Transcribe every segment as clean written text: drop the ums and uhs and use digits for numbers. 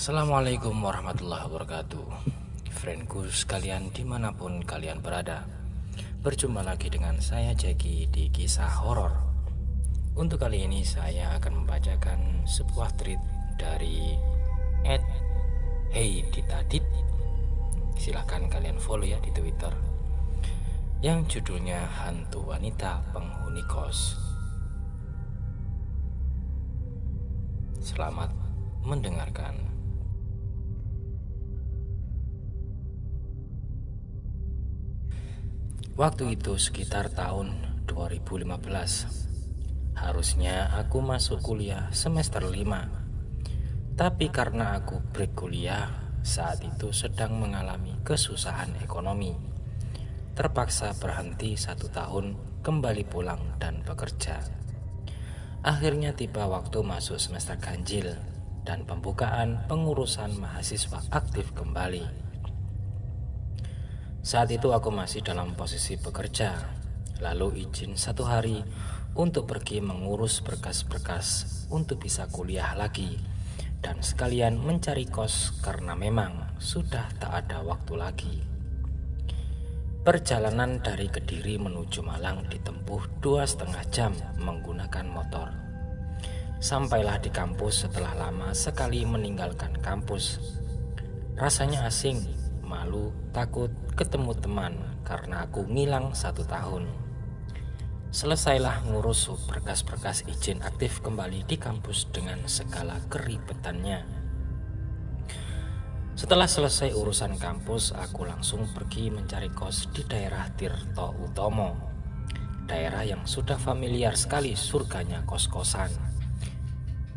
Assalamualaikum warahmatullahi wabarakatuh. Friendku sekalian dimanapun kalian berada, berjumpa lagi dengan saya Jeki di kisah horor. Untuk kali ini saya akan membacakan sebuah tweet dari @heyditadit. Silahkan kalian follow ya di Twitter, yang judulnya Hantu Wanita Penghuni Kos. Selamat mendengarkan. Waktu itu sekitar tahun 2015. Harusnya aku masuk kuliah semester 5. Tapi karena aku break kuliah, saat itu sedang mengalami kesusahan ekonomi, terpaksa berhenti 1 tahun, kembali pulang dan bekerja. Akhirnya tiba waktu masuk semester ganjil dan pembukaan pengurusan mahasiswa aktif kembali. Saat itu aku masih dalam posisi bekerja, lalu izin 1 hari untuk pergi mengurus berkas-berkas untuk bisa kuliah lagi, dan sekalian mencari kos karena memang sudah tak ada waktu lagi. Perjalanan dari Kediri menuju Malang ditempuh 2,5 jam menggunakan motor. Sampailah di kampus setelah lama sekali meninggalkan kampus. Rasanya asing, malu, takut ketemu teman karena aku ngilang 1 tahun. Selesailah ngurus berkas-berkas izin aktif kembali di kampus dengan segala keribetannya. Setelah selesai urusan kampus, aku langsung pergi mencari kos di daerah Tirto Utomo, daerah yang sudah familiar sekali surganya kos-kosan.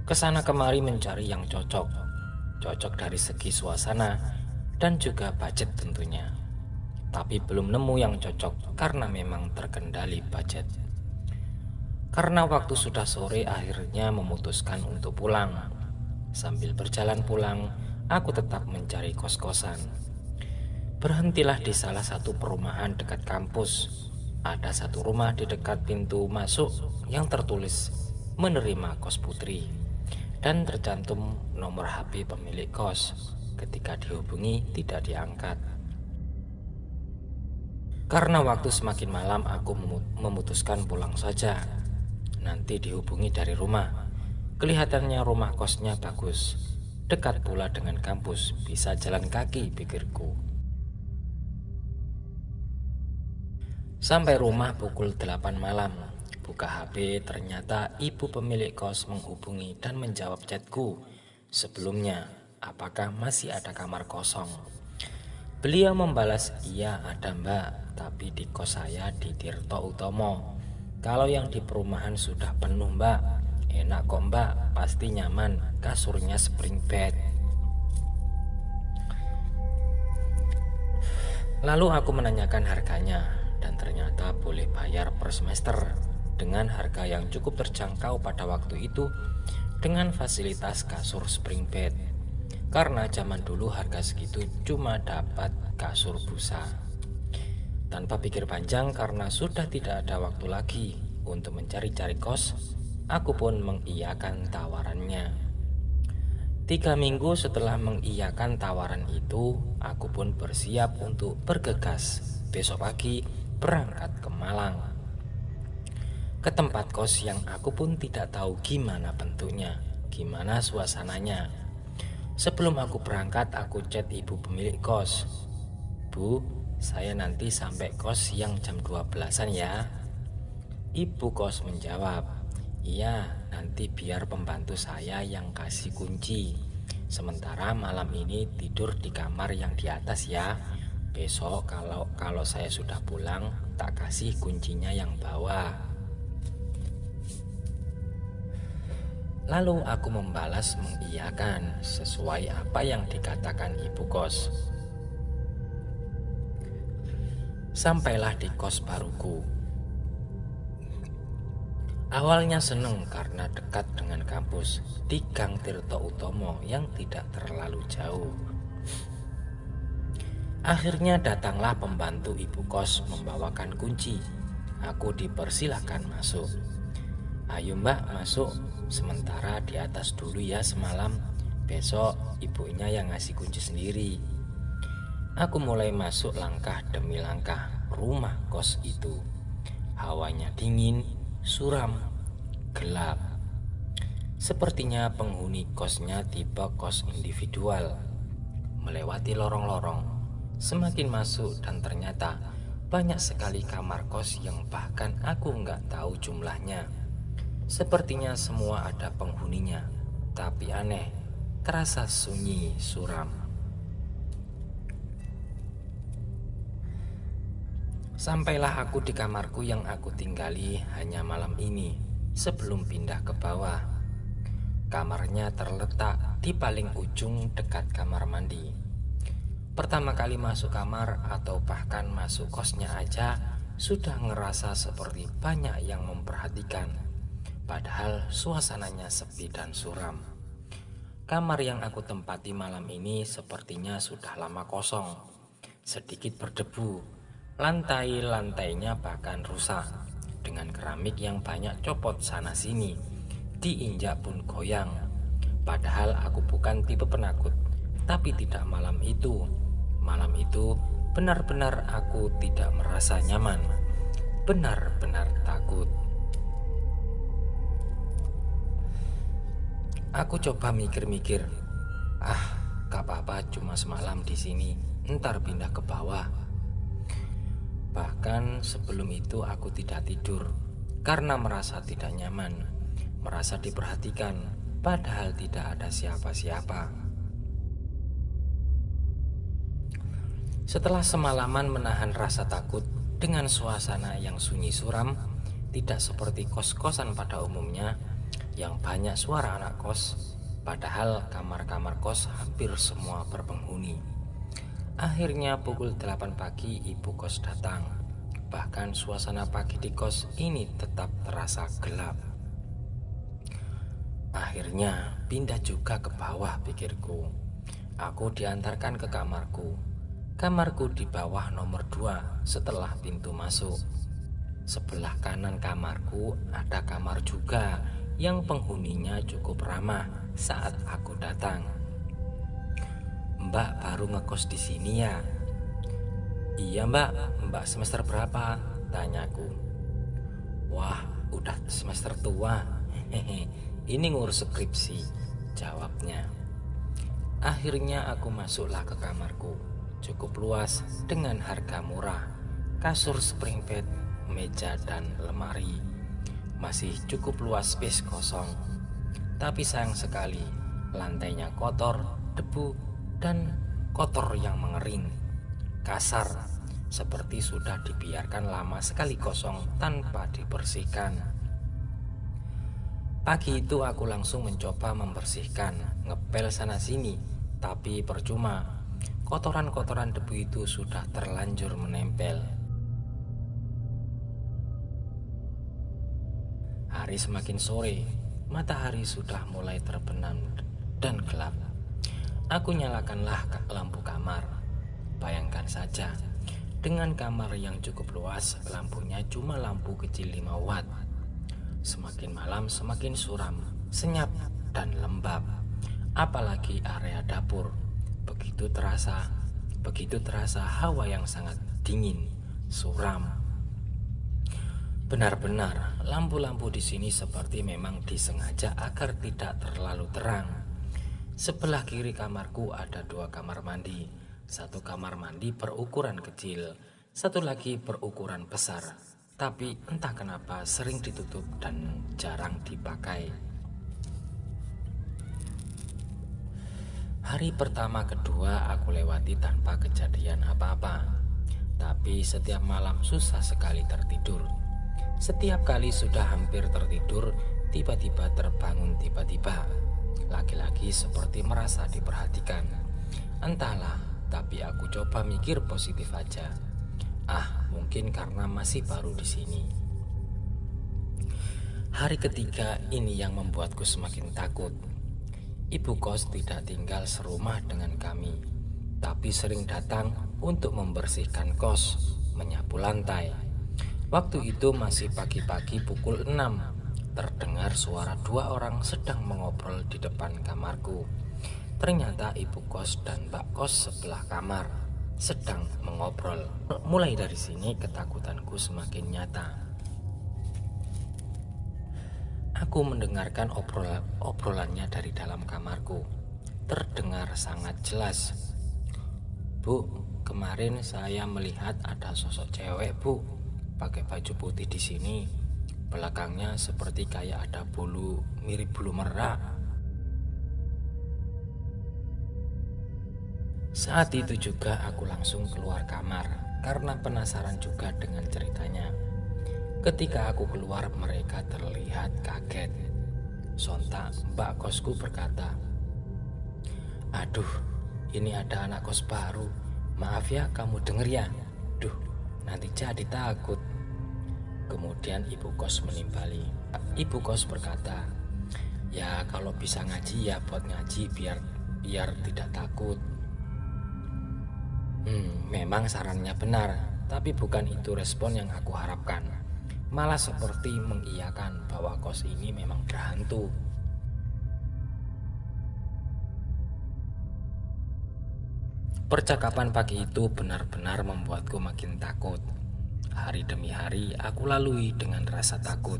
Kesana kemari mencari yang cocok dari segi suasana dan juga budget tentunya. Tapi belum nemu yang cocok karena memang terkendali budget. Karena waktu sudah sore, akhirnya memutuskan untuk pulang. Sambil berjalan pulang, aku tetap mencari kos-kosan. Berhentilah di salah satu perumahan dekat kampus. Ada satu rumah di dekat pintu masuk yang tertulis menerima kos putri dan tercantum nomor HP pemilik kos. Ketika dihubungi tidak diangkat. Karena waktu semakin malam, aku memutuskan pulang saja. Nanti dihubungi dari rumah. Kelihatannya rumah kosnya bagus, dekat pula dengan kampus, bisa jalan kaki, pikirku. Sampai rumah pukul 8 malam. Buka HP, ternyata ibu pemilik kos menghubungi dan menjawab chatku sebelumnya, apakah masih ada kamar kosong. Beliau membalas, iya ada mbak, tapi di kos saya di Tirto Utomo. Kalau yang di perumahan sudah penuh mbak. Enak kok mbak, pasti nyaman, kasurnya spring bed. Lalu aku menanyakan harganya, dan ternyata boleh bayar per semester dengan harga yang cukup terjangkau pada waktu itu, dengan fasilitas kasur spring bed. Karena zaman dulu harga segitu cuma dapat kasur busa. Tanpa pikir panjang, karena sudah tidak ada waktu lagi untuk mencari-cari kos, aku pun mengiyakan tawarannya. 3 minggu setelah mengiyakan tawaran itu, aku pun bersiap untuk bergegas. Besok pagi berangkat ke Malang, ke tempat kos yang aku pun tidak tahu gimana bentuknya, gimana suasananya. Sebelum aku berangkat, aku chat ibu pemilik kos. Bu, saya nanti sampai kos yang jam 12-an ya. Ibu kos menjawab, iya, nanti biar pembantu saya yang kasih kunci. Sementara malam ini tidur di kamar yang di atas ya. Besok kalau saya sudah pulang, tak kasih kuncinya yang bawah. Lalu aku membalas mengiyakan sesuai apa yang dikatakan ibu kos. Sampailah di kos baruku. Awalnya seneng karena dekat dengan kampus, di Gang Tirto Utomo yang tidak terlalu jauh. Akhirnya datanglah pembantu ibu kos membawakan kunci. Aku dipersilahkan masuk. Ayo mbak masuk, sementara di atas dulu ya semalam, Besok ibunya yang ngasih kunci sendiri. Aku mulai masuk langkah demi langkah rumah kos itu. Hawanya dingin, suram, gelap. Sepertinya penghuni kosnya tipe kos individual. Melewati lorong-lorong, semakin masuk dan ternyata banyak sekali kamar kos yang bahkan aku nggak tahu jumlahnya. Sepertinya semua ada penghuninya, tapi aneh, terasa sunyi suram. Sampailah aku di kamarku yang aku tinggali hanya malam ini sebelum pindah ke bawah. Kamarnya terletak di paling ujung dekat kamar mandi. Pertama kali masuk kamar atau bahkan masuk kosnya aja sudah ngerasa seperti banyak yang memperhatikan. Padahal suasananya sepi dan suram. Kamar yang aku tempati malam ini sepertinya sudah lama kosong. Sedikit berdebu, lantai-lantainya bahkan rusak. Dengan keramik yang banyak copot sana sini, diinjak pun goyang. Padahal aku bukan tipe penakut, tapi tidak malam itu. Malam itu benar-benar aku tidak merasa nyaman, benar-benar takut. Aku coba mikir-mikir, gak apa-apa, cuma semalam di sini, ntar pindah ke bawah. Bahkan sebelum itu aku tidak tidur karena merasa tidak nyaman, merasa diperhatikan, padahal tidak ada siapa-siapa. Setelah semalaman menahan rasa takut dengan suasana yang sunyi suram, tidak seperti kos-kosan pada umumnya yang banyak suara anak kos, padahal kamar-kamar kos hampir semua berpenghuni. Akhirnya pukul 8 pagi ibu kos datang. Bahkan suasana pagi di kos ini tetap terasa gelap. Akhirnya pindah juga ke bawah, pikirku. Aku diantarkan ke kamarku. Kamarku di bawah nomor 2 setelah pintu masuk. Sebelah kanan kamarku ada kamar juga yang penghuninya cukup ramah saat aku datang. "Mbak baru ngekos di sini ya?" "Iya mbak, mbak semester berapa?" tanyaku. "Wah, udah semester tua. Ini ngurus skripsi," jawabnya. Akhirnya aku masuklah ke kamarku. Cukup luas dengan harga murah. Kasur spring bed, meja dan lemari. Masih cukup luas, space kosong. Tapi sayang sekali, lantainya kotor, debu, dan kotor yang mengering. Kasar, seperti sudah dibiarkan lama sekali kosong tanpa dibersihkan. Pagi itu aku langsung mencoba membersihkan, ngepel sana sini, tapi percuma. Kotoran-kotoran debu itu sudah terlanjur menempel. Hari semakin sore, matahari sudah mulai terbenam dan gelap. Aku nyalakanlah lampu kamar. Bayangkan saja, dengan kamar yang cukup luas, lampunya cuma lampu kecil 5 watt. Semakin malam semakin suram, senyap dan lembab. Apalagi area dapur. Begitu terasa hawa yang sangat dingin, suram. Benar-benar lampu-lampu di sini seperti memang disengaja agar tidak terlalu terang. Sebelah kiri kamarku ada 2 kamar mandi. Satu kamar mandi berukuran kecil, satu lagi berukuran besar. Tapi entah kenapa sering ditutup dan jarang dipakai. Hari pertama kedua aku lewati tanpa kejadian apa-apa. Tapi setiap malam susah sekali tertidur. Setiap kali sudah hampir tertidur, tiba-tiba terbangun tiba-tiba. Lagi-lagi seperti merasa diperhatikan. Entahlah, tapi aku coba mikir positif aja. Mungkin karena masih baru di sini. Hari ketiga ini yang membuatku semakin takut. Ibu kos tidak tinggal serumah dengan kami, tapi sering datang untuk membersihkan kos, menyapu lantai. Waktu itu masih pagi-pagi pukul 6. Terdengar suara 2 orang sedang mengobrol di depan kamarku. Ternyata ibu kos dan mbak kos sebelah kamar sedang mengobrol. Mulai dari sini ketakutanku semakin nyata. Aku mendengarkan obrolannya dari dalam kamarku. Terdengar sangat jelas. "Bu, kemarin saya melihat ada sosok cewek, Bu, pakai baju putih di sini. Belakangnya seperti kayak ada bulu, mirip bulu merak." Saat itu juga aku langsung keluar kamar karena penasaran juga dengan ceritanya. Ketika aku keluar, mereka terlihat kaget. Sontak mbak kosku berkata, "Aduh, ini ada anak kos baru. Maaf ya, kamu denger ya? Duh, nanti jadi takut." Kemudian ibu kos menimpali. Ibu kos berkata, "Ya kalau bisa ngaji ya buat ngaji biar tidak takut." Memang sarannya benar, tapi bukan itu respon yang aku harapkan. Malah seperti mengiyakan bahwa kos ini memang berhantu. Percakapan pagi itu benar-benar membuatku makin takut. Hari demi hari aku lalui dengan rasa takut.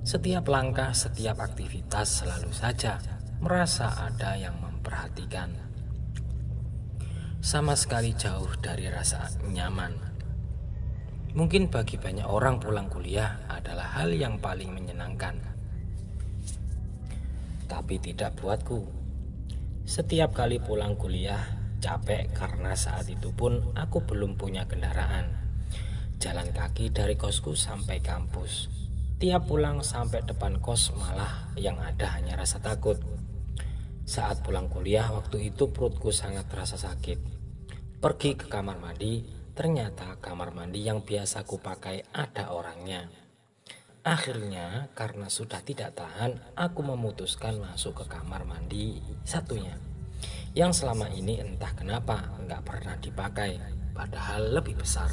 Setiap langkah, setiap aktivitas selalu saja merasa ada yang memperhatikan. Sama sekali jauh dari rasa nyaman. Mungkin bagi banyak orang pulang kuliah adalah hal yang paling menyenangkan. Tapi tidak buatku. Setiap kali pulang kuliah capek karena saat itu pun aku belum punya kendaraan. Jalan kaki dari kosku sampai kampus. Tiap pulang sampai depan kos malah yang ada hanya rasa takut. Saat pulang kuliah waktu itu perutku sangat terasa sakit. Pergi ke kamar mandi, ternyata kamar mandi yang biasa ku pakai ada orangnya. Akhirnya karena sudah tidak tahan, aku memutuskan masuk ke kamar mandi satunya, yang selama ini entah kenapa nggak pernah dipakai, padahal lebih besar.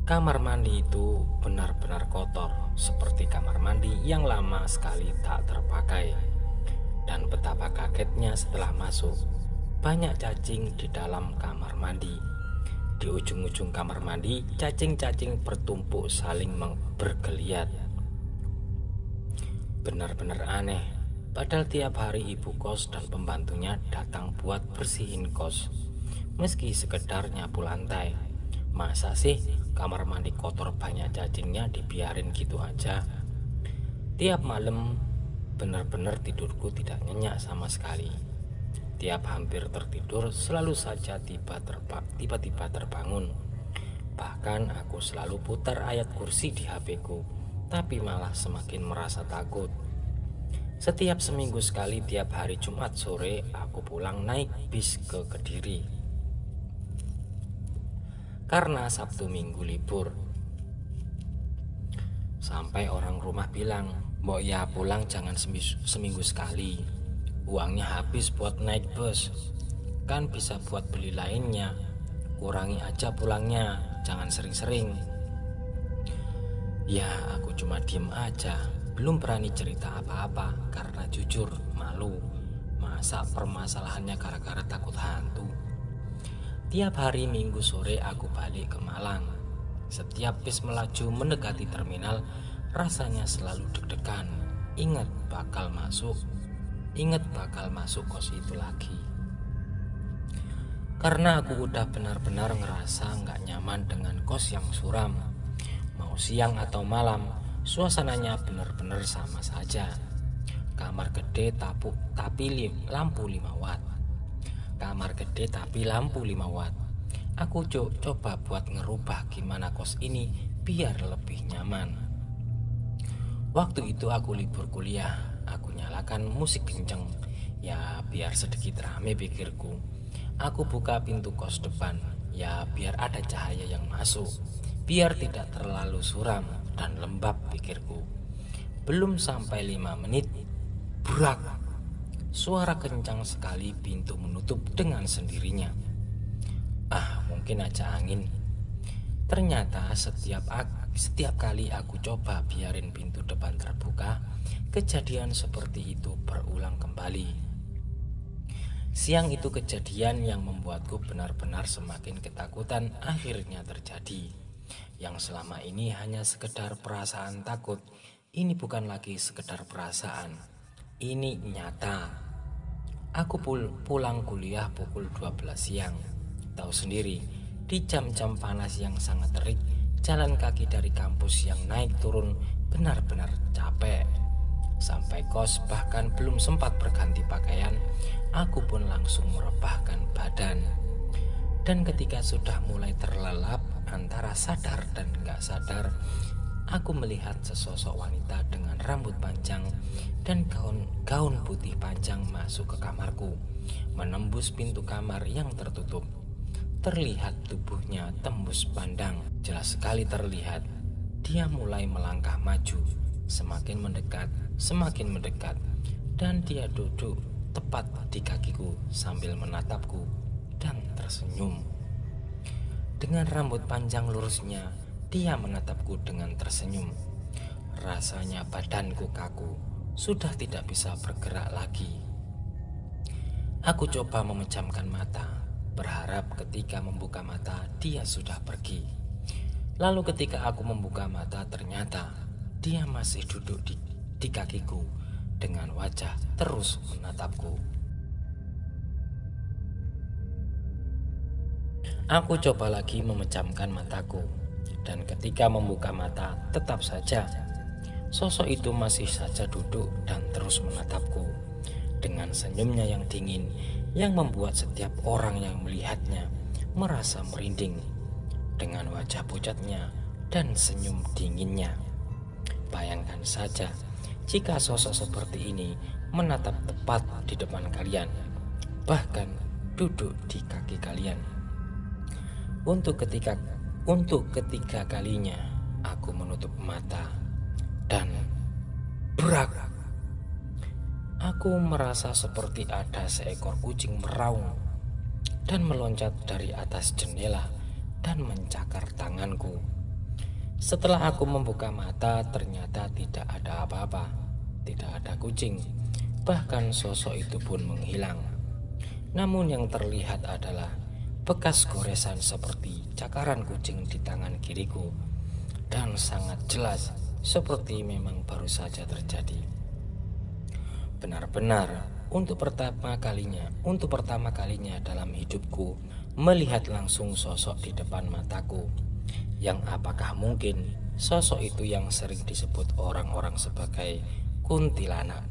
Kamar mandi itu benar-benar kotor, seperti kamar mandi yang lama sekali tak terpakai. Dan betapa kagetnya setelah masuk, banyak cacing di dalam kamar mandi. Di ujung-ujung kamar mandi, cacing-cacing bertumpuk saling bergeliat. Benar-benar aneh, padahal tiap hari ibu kos dan pembantunya datang buat bersihin kos. Meski sekedar nyapu lantai, masa sih kamar mandi kotor banyak cacingnya dibiarin gitu aja? Tiap malam benar-benar tidurku tidak nyenyak sama sekali. Tiap hampir tertidur selalu saja tiba-tiba terbangun. Bahkan aku selalu putar ayat kursi di HP-ku, tapi malah semakin merasa takut. Setiap seminggu sekali tiap hari Jumat sore aku pulang naik bis ke Kediri. Karena Sabtu Minggu libur. Sampai orang rumah bilang, "Mbok ya pulang jangan seminggu sekali. Uangnya habis buat naik bus. Kan bisa buat beli lainnya. Kurangi aja pulangnya, jangan sering-sering." Ya aku cuma diem aja. Belum berani cerita apa-apa karena jujur malu. Masa permasalahannya gara-gara takut hantu. Tiap hari Minggu sore aku balik ke Malang. Setiap bis melaju mendekati terminal, rasanya selalu deg-degan. Ingat bakal masuk kos itu lagi. Karena aku udah benar-benar ngerasa gak nyaman dengan kos yang suram. Mau siang atau malam, suasananya benar-benar sama saja. Kamar gede tapi lampu 5 watt. Kamar gede tapi lampu 5 watt. Aku coba buat ngerubah gimana kos ini biar lebih nyaman. Waktu itu aku libur kuliah. Aku nyalakan musik kenceng, ya biar sedikit rame pikirku. Aku buka pintu kos depan, ya biar ada cahaya yang masuk, biar tidak terlalu suram dan lembab pikirku. Belum sampai 5 menit, brak, suara kencang sekali pintu menutup dengan sendirinya. Mungkin aja angin. Ternyata setiap kali aku coba biarin pintu depan terbuka, kejadian seperti itu berulang kembali. Siang itu kejadian yang membuatku benar-benar semakin ketakutan akhirnya terjadi. Yang selama ini hanya sekedar perasaan takut, ini bukan lagi sekedar perasaan. Ini nyata. Aku pulang kuliah pukul 12 siang. Tahu sendiri, di jam-jam panas yang sangat terik, jalan kaki dari kampus yang naik turun benar-benar capek. Sampai kos bahkan belum sempat berganti pakaian, aku pun langsung merebahkan badan. Dan ketika sudah mulai terlelap antara sadar dan gak sadar, aku melihat sesosok wanita dengan rambut panjang dan gaun putih panjang masuk ke kamarku, menembus pintu kamar yang tertutup. Terlihat tubuhnya tembus pandang, jelas sekali terlihat. Dia mulai melangkah maju, semakin mendekat, dan dia duduk tepat di kakiku sambil menatapku dan tersenyum. Dengan rambut panjang lurusnya, dia menatapku dengan tersenyum. Rasanya badanku kaku, sudah tidak bisa bergerak lagi. Aku coba memejamkan mata, berharap ketika membuka mata dia sudah pergi. Lalu ketika aku membuka mata, ternyata dia masih duduk di kakiku dengan wajah terus menatapku. Aku coba lagi memejamkan mataku, dan ketika membuka mata tetap saja sosok itu masih saja duduk dan terus menatapku dengan senyumnya yang dingin yang membuat setiap orang yang melihatnya merasa merinding. Dengan wajah pucatnya dan senyum dinginnya, bayangkan saja jika sosok seperti ini menatap tepat di depan kalian, bahkan duduk di kaki kalian. Untuk ketiga kalinya aku menutup mata dan brak. Aku merasa seperti ada seekor kucing meraung dan meloncat dari atas jendela dan mencakar tanganku. Setelah aku membuka mata, ternyata tidak ada apa-apa. Tidak ada kucing, bahkan sosok itu pun menghilang. Namun yang terlihat adalah bekas goresan seperti cakaran kucing di tangan kiriku, dan sangat jelas seperti memang baru saja terjadi. Benar-benar untuk pertama kalinya dalam hidupku melihat langsung sosok di depan mataku. Yang apakah mungkin sosok itu yang sering disebut orang-orang sebagai kuntilanak.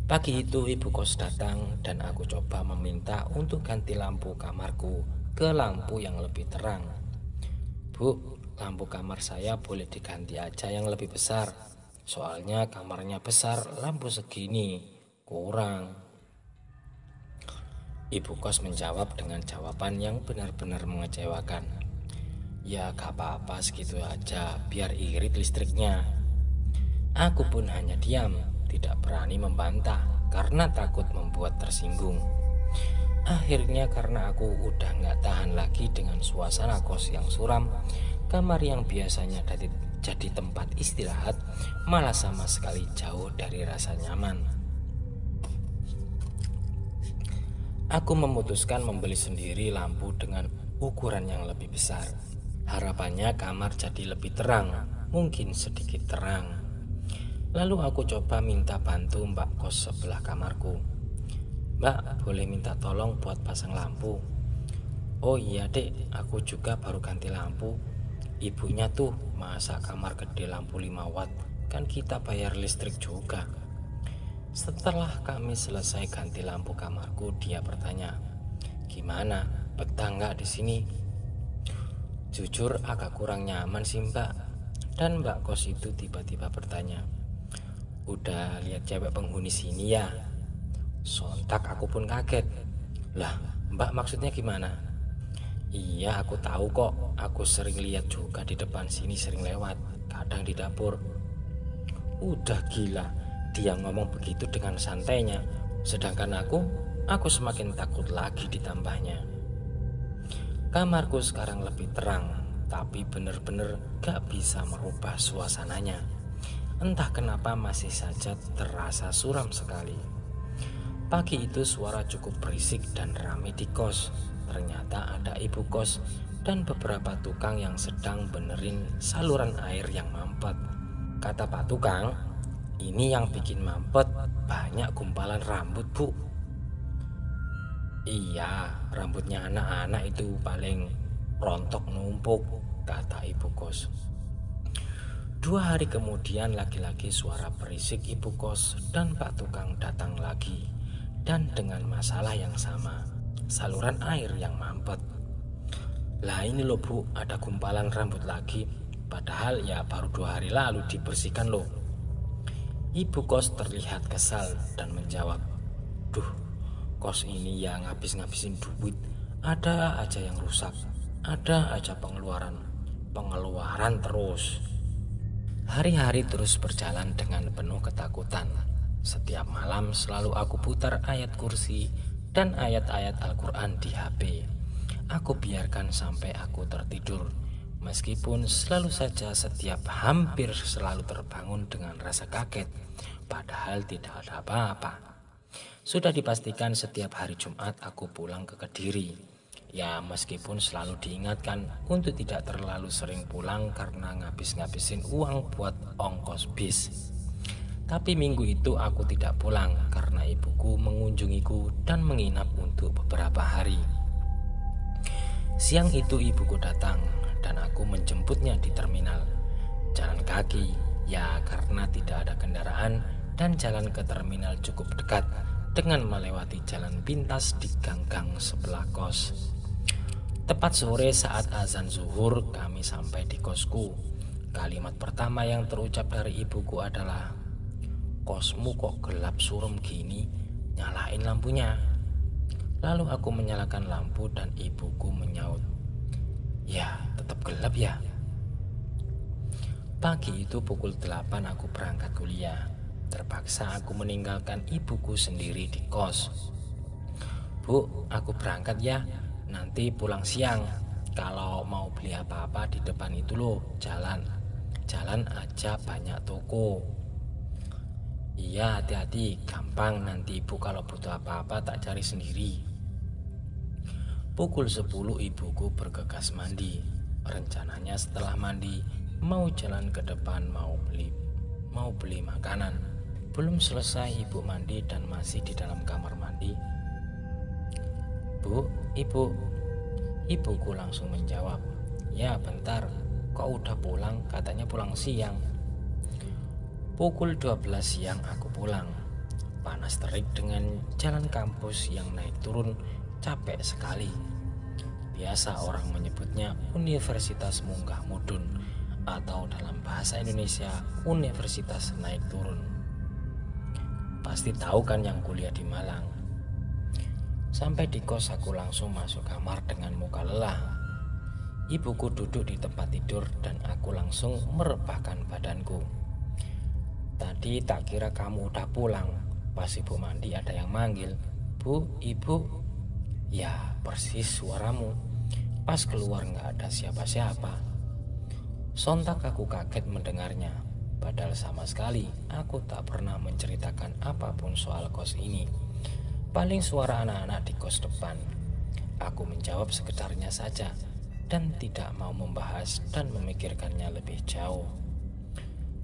Pagi itu ibu kos datang dan aku coba meminta untuk ganti lampu kamarku ke lampu yang lebih terang. Bu, lampu kamar saya boleh diganti aja yang lebih besar. Soalnya kamarnya besar, lampu segini kurang. Ibu kos menjawab dengan jawaban yang benar-benar mengecewakan. Ya gak apa-apa, segitu aja, biar irit listriknya. Aku pun hanya diam, tidak berani membantah karena takut membuat tersinggung. Akhirnya karena aku udah gak tahan lagi dengan suasana kos yang suram, kamar yang biasanya jadi tempat istirahat malah sama sekali jauh dari rasa nyaman. Aku memutuskan membeli sendiri lampu dengan ukuran yang lebih besar. Harapannya kamar jadi lebih terang, mungkin sedikit terang. Lalu aku coba minta bantu mbak kos sebelah kamarku. Mbak, boleh minta tolong buat pasang lampu? Oh iya dek, aku juga baru ganti lampu. Ibunya tuh, masa kamar gede lampu 5 watt, kan kita bayar listrik juga. Setelah kami selesai ganti lampu kamarku, dia bertanya, gimana, betah nggak di sini? Jujur agak kurang nyaman sih mbak. Dan mbak kos itu tiba-tiba bertanya, udah lihat cewek penghuni sini ya? Sontak aku pun kaget. Lah, mbak maksudnya gimana? Iya, aku tahu kok. Aku sering lihat juga di depan sini, sering lewat, kadang di dapur. Udah gila, dia ngomong begitu dengan santainya. Sedangkan aku semakin takut lagi ditambahnya. Kamarku sekarang lebih terang, tapi bener-bener gak bisa merubah suasananya. Entah kenapa masih saja terasa suram sekali. Pagi itu suara cukup berisik dan ramai di kos. Ternyata ada ibu kos dan beberapa tukang yang sedang benerin saluran air yang mampet. Kata Pak Tukang, ini yang bikin mampet banyak gumpalan rambut, Bu. Iya, rambutnya anak-anak itu paling rontok numpuk, kata ibu kos. 2 hari kemudian lagi-lagi suara berisik ibu kos dan Pak Tukang datang lagi. Dan dengan masalah yang sama, saluran air yang mampet. Lah ini loh Bu, ada gumpalan rambut lagi. Padahal ya baru 2 hari lalu dibersihkan loh. Ibu kos terlihat kesal dan menjawab, duh, kos ini yang ngabis-ngabisin duit, ada aja yang rusak, ada aja pengeluaran terus. Hari-hari terus berjalan dengan penuh ketakutan. Setiap malam selalu aku putar ayat kursi dan ayat-ayat Al-Quran di HP. Aku biarkan sampai aku tertidur, meskipun selalu saja hampir selalu terbangun dengan rasa kaget, padahal tidak ada apa-apa. Sudah dipastikan setiap hari Jumat aku pulang ke Kediri. Ya meskipun selalu diingatkan untuk tidak terlalu sering pulang karena ngabis-ngabisin uang buat ongkos bis. Tapi minggu itu aku tidak pulang karena ibuku mengunjungiku dan menginap untuk beberapa hari. Siang itu ibuku datang dan aku menjemputnya di terminal. Jalan kaki, ya karena tidak ada kendaraan dan jalan ke terminal cukup dekat dengan melewati jalan pintas di gang-gang sebelah kos. Tepat sore saat azan zuhur kami sampai di kosku. Kalimat pertama yang terucap dari ibuku adalah, kosmu kok gelap suram gini, nyalain lampunya. Lalu aku menyalakan lampu dan ibuku menyaut, ya tetap gelap ya. Pagi itu pukul 8 aku berangkat kuliah. Terpaksa aku meninggalkan ibuku sendiri di kos. Bu, aku berangkat ya, nanti pulang siang. Kalau mau beli apa-apa di depan itu loh, jalan aja banyak toko. Iya, hati-hati, gampang nanti ibu kalau butuh apa-apa tak cari sendiri. Pukul 10 ibuku bergegas mandi. Rencananya setelah mandi mau jalan ke depan mau beli makanan. Belum selesai ibu mandi dan masih di dalam kamar mandi. Bu, ibu. Ibuku langsung menjawab, ya bentar, kok udah pulang, katanya pulang siang. Pukul 12 siang aku pulang. Panas terik dengan jalan kampus yang naik turun, capek sekali. Biasa orang menyebutnya Universitas Munggah Mudun, atau dalam bahasa Indonesia Universitas naik turun. Pasti tahu kan yang kuliah di Malang. Sampai di kos aku langsung masuk kamar dengan muka lelah. Ibuku duduk di tempat tidur dan aku langsung merebahkan badanku. Tadi tak kira kamu udah pulang. Pas ibu mandi ada yang manggil, Bu, ibu. Ya persis suaramu. Pas keluar gak ada siapa-siapa. Sontak aku kaget mendengarnya. Padahal sama sekali aku tak pernah menceritakan apapun soal kos ini. Paling suara anak-anak di kos depan. Aku menjawab sekedarnya saja dan tidak mau membahas dan memikirkannya lebih jauh.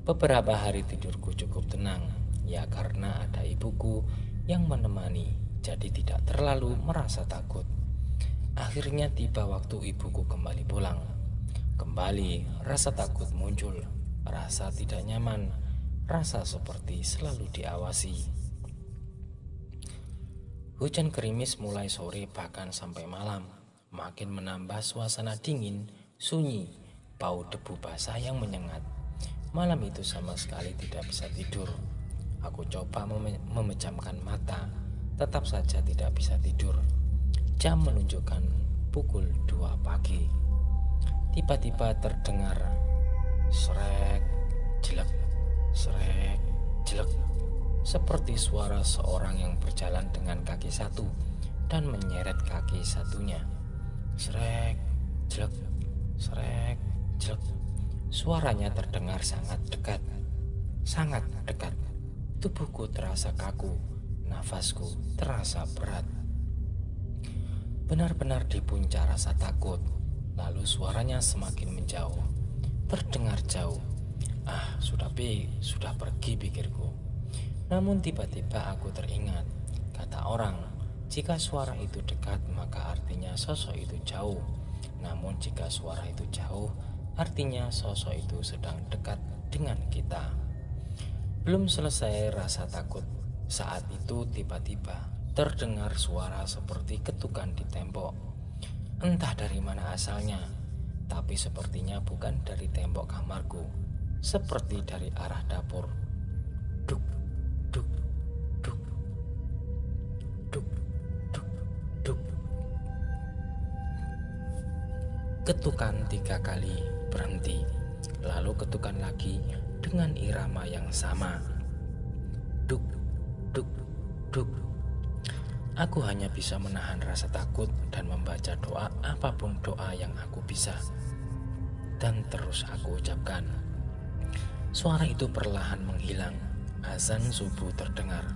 Beberapa hari tidurku cukup tenang, ya karena ada ibuku yang menemani, jadi tidak terlalu merasa takut. Akhirnya tiba waktu ibuku kembali pulang. Kembali rasa takut muncul, rasa tidak nyaman, rasa seperti selalu diawasi. Hujan gerimis mulai sore bahkan sampai malam, makin menambah suasana dingin, sunyi, bau debu basah yang menyengat. Malam itu sama sekali tidak bisa tidur. Aku coba memejamkan mata, tetap saja tidak bisa tidur. Jam menunjukkan pukul 2 pagi. Tiba-tiba terdengar srek, jelek, srek, jelek, seperti suara seorang yang berjalan dengan kaki satu dan menyeret kaki satunya. Srek, jelek, srek, jelek. Suaranya terdengar sangat dekat. Sangat dekat. Tubuhku terasa kaku. Nafasku terasa berat. Benar-benar di puncak rasa takut. Lalu suaranya semakin menjauh. Terdengar jauh. Sudah pergi pikirku. Namun tiba-tiba aku teringat, kata orang, jika suara itu dekat maka artinya sosok itu jauh. Namun jika suara itu jauh, artinya sosok itu sedang dekat dengan kita. Belum selesai rasa takut, saat itu tiba-tiba terdengar suara seperti ketukan di tembok. Entah dari mana asalnya, tapi sepertinya bukan dari tembok kamarku, seperti dari arah dapur. Duk, duk, duk, duk, duk, duk. Ketukan 3 kali berhenti, lalu ketukan lagi dengan irama yang sama. Duk, duk, duk. Aku hanya bisa menahan rasa takut dan membaca doa, apapun doa yang aku bisa. Dan terus aku ucapkan. Suara itu perlahan menghilang. Azan subuh terdengar.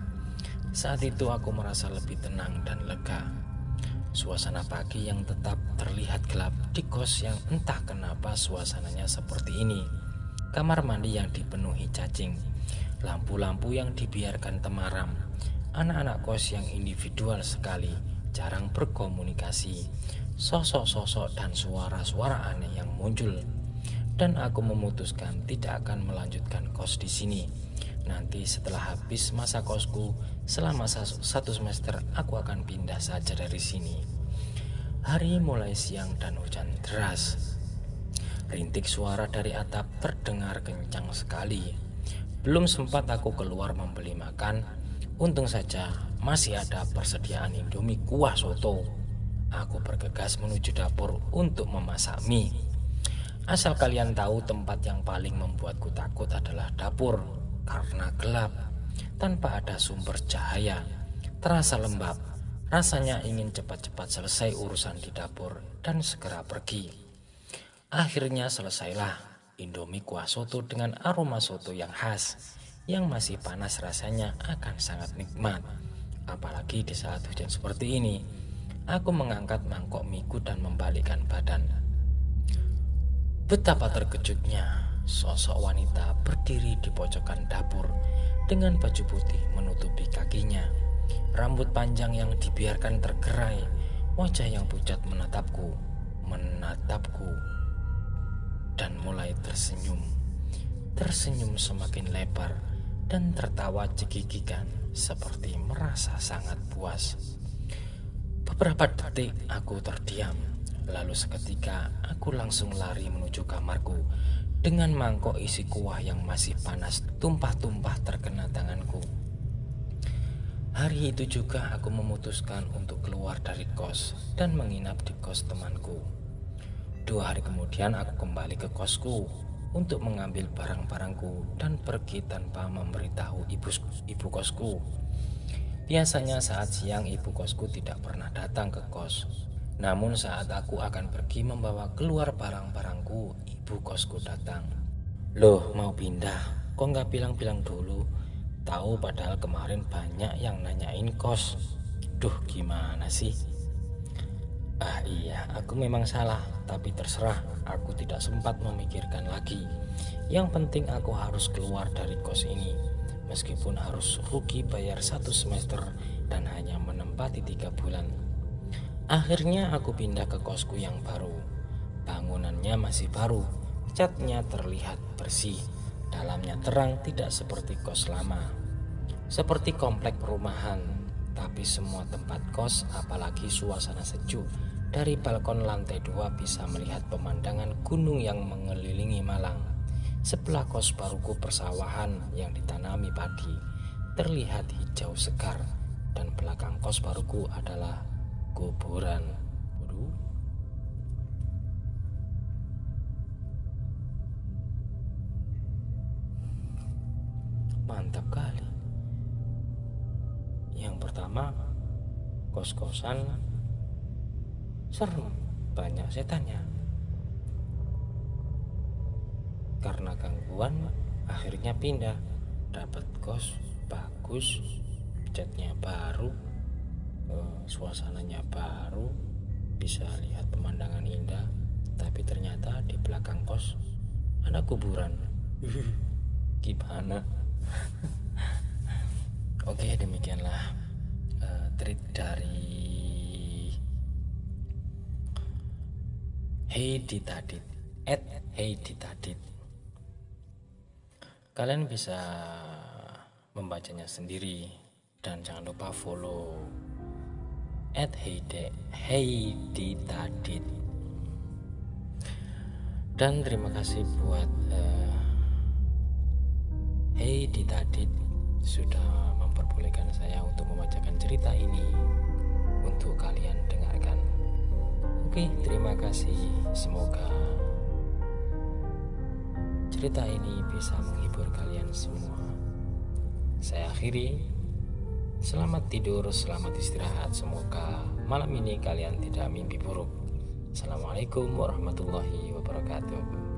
Saat itu aku merasa lebih tenang dan lega. Suasana pagi yang tetap terlihat gelap di kos yang entah kenapa suasananya seperti ini. Kamar mandi yang dipenuhi cacing, lampu-lampu yang dibiarkan temaram, anak-anak kos yang individual sekali, jarang berkomunikasi, sosok-sosok dan suara-suara aneh yang muncul. Dan aku memutuskan tidak akan melanjutkan kos di sini. Nanti setelah habis masa kosku selama 1 semester, aku akan pindah saja dari sini. Hari mulai siang dan hujan deras. Rintik suara dari atap terdengar kencang sekali. Belum sempat aku keluar membeli makan, untung saja masih ada persediaan Indomie kuah soto. Aku bergegas menuju dapur untuk memasak mie. Asal kalian tahu, tempat yang paling membuatku takut adalah dapur, karena gelap, tanpa ada sumber cahaya, terasa lembab. Rasanya ingin cepat-cepat selesai urusan di dapur dan segera pergi. Akhirnya selesailah Indomie kuah soto dengan aroma soto yang khas, yang masih panas rasanya akan sangat nikmat. Apalagi di saat hujan seperti ini. Aku mengangkat mangkok miku dan membalikkan badan. Betapa terkejutnya, sosok wanita berdiri di pojokan dapur dengan baju putih menutupi kakinya. Rambut panjang yang dibiarkan tergerai, wajah yang pucat menatapku, dan mulai tersenyum. Tersenyum semakin lebar dan tertawa cekikikan seperti merasa sangat puas. Beberapa detik aku terdiam. Lalu seketika aku langsung lari menuju kamarku dengan mangkok isi kuah yang masih panas tumpah-tumpah terkena tanganku. Hari itu juga aku memutuskan untuk keluar dari kos dan menginap di kos temanku. 2 hari kemudian aku kembali ke kosku untuk mengambil barang-barangku dan pergi tanpa memberitahu ibu kosku. Biasanya saat siang ibu kosku tidak pernah datang ke kos. Namun saat aku akan pergi membawa keluar barang-barangku, ibu kosku datang. Loh, mau pindah? Kok nggak bilang-bilang dulu? Tahu padahal kemarin banyak yang nanyain kos. Duh, gimana sih? Iya, aku memang salah, tapi terserah, aku tidak sempat memikirkan lagi. Yang penting aku harus keluar dari kos ini. Meskipun harus rugi bayar 1 semester dan hanya menempati 3 bulan. Akhirnya aku pindah ke kosku yang baru. Bangunannya masih baru, catnya terlihat bersih, dalamnya terang, tidak seperti kos lama. Seperti komplek perumahan, tapi semua tempat kos, apalagi suasana sejuk, dari balkon lantai 2 bisa melihat pemandangan gunung yang mengelilingi Malang. Sebelah kos baruku persawahan yang ditanami padi, terlihat hijau segar, dan belakang kos baruku adalah kuburan. Waduh. Mantap kali. Yang pertama, kos-kosan serem, banyak setannya. Karena gangguan, akhirnya pindah. Dapat kos bagus, catnya baru, suasananya baru, bisa lihat pemandangan indah. Tapi ternyata di belakang kos ada kuburan. Gimana? Oke, demikianlah treat dari Heidi Tadit @Heidi Tadit. Kalian bisa membacanya sendiri dan jangan lupa follow @Heidi Tadit. Dan terima kasih buat Heidi Tadit sudah memperbolehkan saya untuk membacakan cerita ini untuk kalian dengarkan. Oke, terima kasih. Semoga cerita ini bisa menghibur kalian semua. Saya akhiri. Selamat tidur, selamat istirahat. Semoga malam ini kalian tidak mimpi buruk. Assalamualaikum warahmatullahi wabarakatuh.